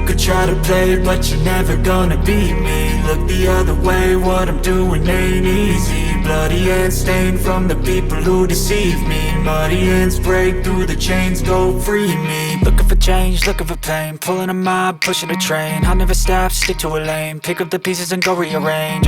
could try to play, but you're never gonna beat me. Look the other way, what I'm doing ain't easy. Bloody hands stained from the people who deceive me. Muddy hands break through the chains, go free me. Looking for change, looking for pain, pulling a mob, pushing a train. I'll never stop, stick to a lane, pick up the pieces and go rearrange.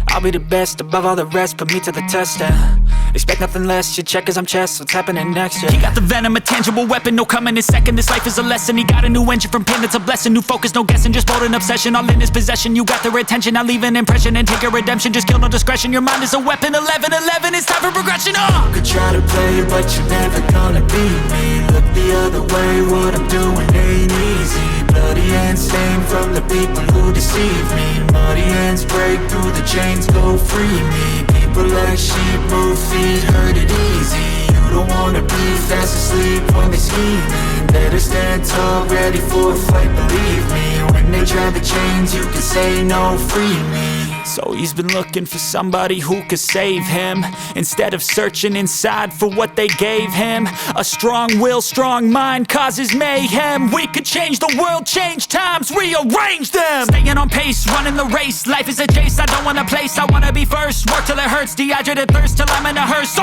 I'll be the best above all the rest, put me to the test and expect nothing less, your check is I'm chess, what's happening next, yeah. He got the venom, a tangible weapon, no coming in second. This life is a lesson, he got a new engine from pain, it's a blessing. New focus, no guessing, just bold and obsession, all in his possession. You got their attention, I'll leave an impression and take your redemption. Just kill, no discretion, your mind is a weapon. 11-11, it's time for progression, You could try to play, but you're never gonna beat me. Look the other way, what I'm doing ain't easy. Bloody hands stained from the people who deceive me. Muddy hands break through the chains, go free me. People like sheep move feet, hurt it easy. You don't wanna be fast asleep when they scheming. Better stand tall, ready for a fight, believe me. When they try the chains, you can say no, free me. So he's been looking for somebody who could save him, instead of searching inside for what they gave him. A strong will, strong mind causes mayhem. We could change the world, change times, rearrange them. Staying on pace, running the race. Life is a chase, I don't want a place, I wanna be first. Work till it hurts, dehydrated thirst till I'm in a hearse.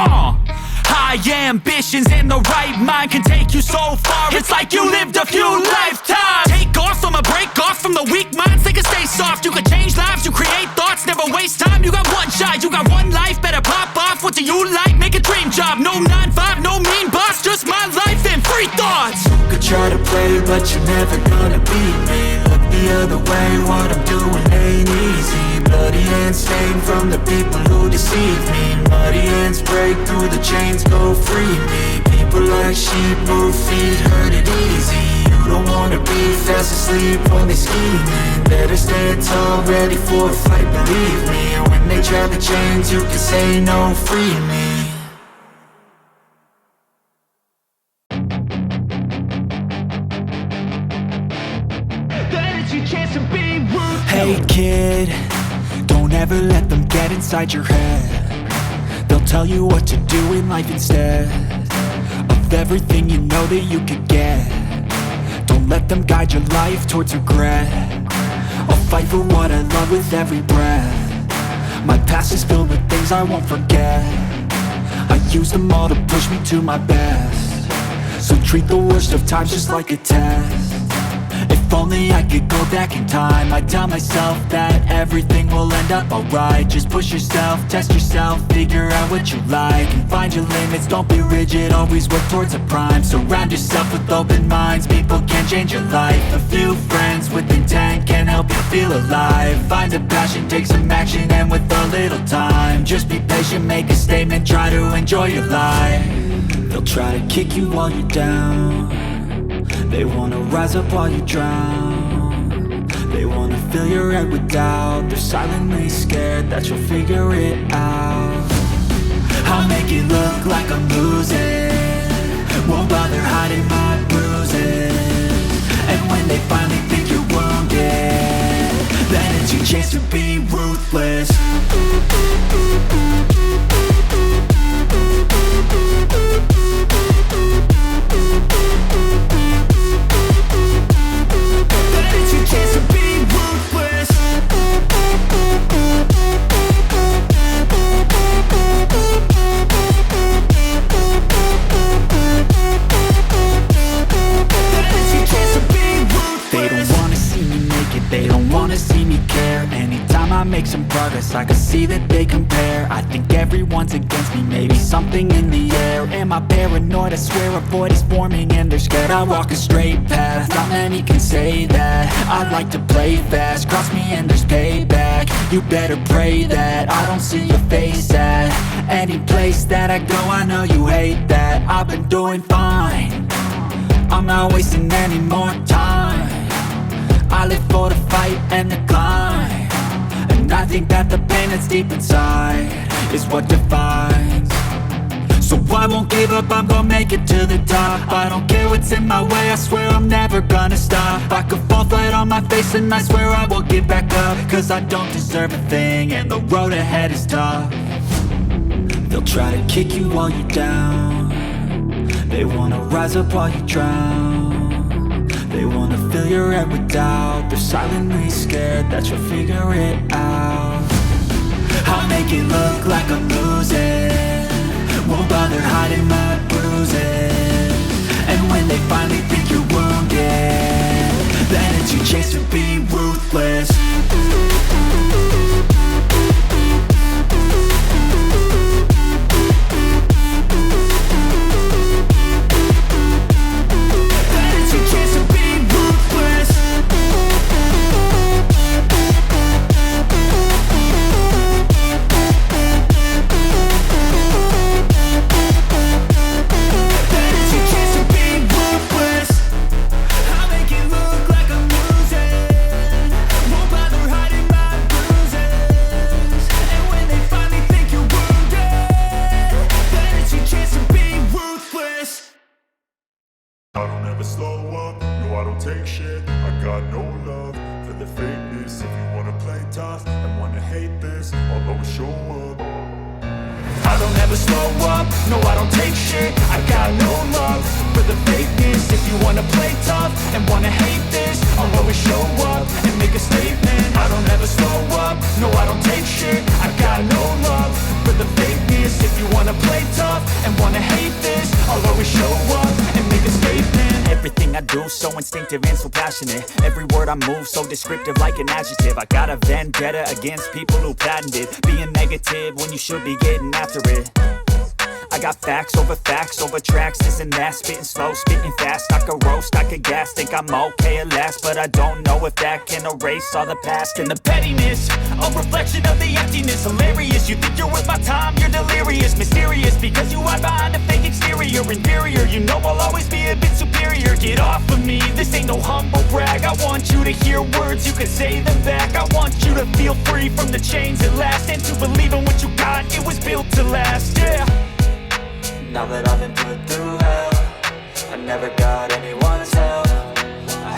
High ambitions and the right mind can take you so far. It's like you lived a few lifetimes. Take off, I'ma break off from the weak minds. They can stay soft, you can change lives, you create thoughts, never waste time. You got one shot, you got one life, better pop off. What do you like? Make a dream job. No 9-5, no mean boss, just my life and free thoughts. You could try to play, but you're never gonna beat me. Look the other way, what I'm doing ain't easy. Bloody hands stained from the people who deceive me. Muddy hands break through the chains, go free me. People like sheep move feet, hurt it easy. You don't wanna be fast asleep when they scheming. Better stand tall, ready for a fight, believe me. When they try the chains, you can say no, free me. Hey kid, don't ever let them get inside your head. They'll tell you what to do in life instead of everything you know that you could get. Don't let them guide your life towards regret. I'll fight for what I love with every breath. My past is filled with things I won't forget. I use them all to push me to my best. So treat the worst of times just like a test. If only I could go back in time, I'd tell myself that everything will end up alright. Just push yourself, test yourself, figure out what you like, and find your limits, don't be rigid, always work towards a prime. Surround yourself with open minds, people can change your life. A few friends with intent can help you feel alive. Find a passion, take some action, and with a little time, just be patient, make a statement, try to enjoy your life. They'll try to kick you while you're down. They wanna rise up while you drown. They wanna fill your head with doubt. They're silently scared that you'll figure it out. I'll make it look like I'm losing, won't bother hiding my bruises. And when they finally think you're wounded, then it's your chance to be ruthless. Make some progress, I can see that they compare. I think everyone's against me, maybe something in the air. Am I paranoid? I swear a void is forming and they're scared. I walk a straight path, not many can say that. I like to play fast, cross me and there's payback. You better pray that I don't see your face at any place that I go. I know you hate that. I've been doing fine, I'm not wasting any more time. I live for the fight and the climb. And I think that the pain that's deep inside is what defines. So I won't give up, I'm gonna make it to the top. I don't care what's in my way, I swear I'm never gonna stop. I could fall flat on my face and I swear I will get back up. Cause I don't deserve a thing and the road ahead is tough. They'll try to kick you while you're down. They wanna rise up while you drown. They wanna fill your head with doubt. They're silently scared that you'll figure it out. I'll make it look like I'm losing, won't bother hiding my bruises. And when they finally think you're wounded, then it's your chance to be ruthless. I don't ever slow up, no I don't take shit. I got no love for the fakeness. If you wanna play tough and wanna hate this, I'll always show up. I don't ever slow up, no I don't take shit. I got no love for the fakeness. If you wanna play tough and wanna hate this, I'll always show up and make a statement. I don't ever slow up, no I don't take shit. I got no love for the fakeness. If you wanna play tough and wanna hate this, I'll always show up and make a statement. Everything I do so instinctive and so passionate. Every word I move so descriptive like an adjective. I got a vendetta against people who patented being negative when you should be getting after it. I got facts over tracks, this and that. Spitting slow, spitting fast, I could roast, I could gas. Think I'm okay at last, but I don't know if that can erase all the past. And the pettiness, a reflection of the emptiness. Hilarious, you think you're worth my time, you're delirious. Mysterious, because you hide behind a fake exterior. Inferior, you know I'll always be a bit superior. Get off of me, this ain't no humble brag. I want you to hear words, you can say them back. I want you to feel free from the chains at last, and to believe in what you got, it was built to last, yeah. Now that I've been put through hell, I never got anyone's help.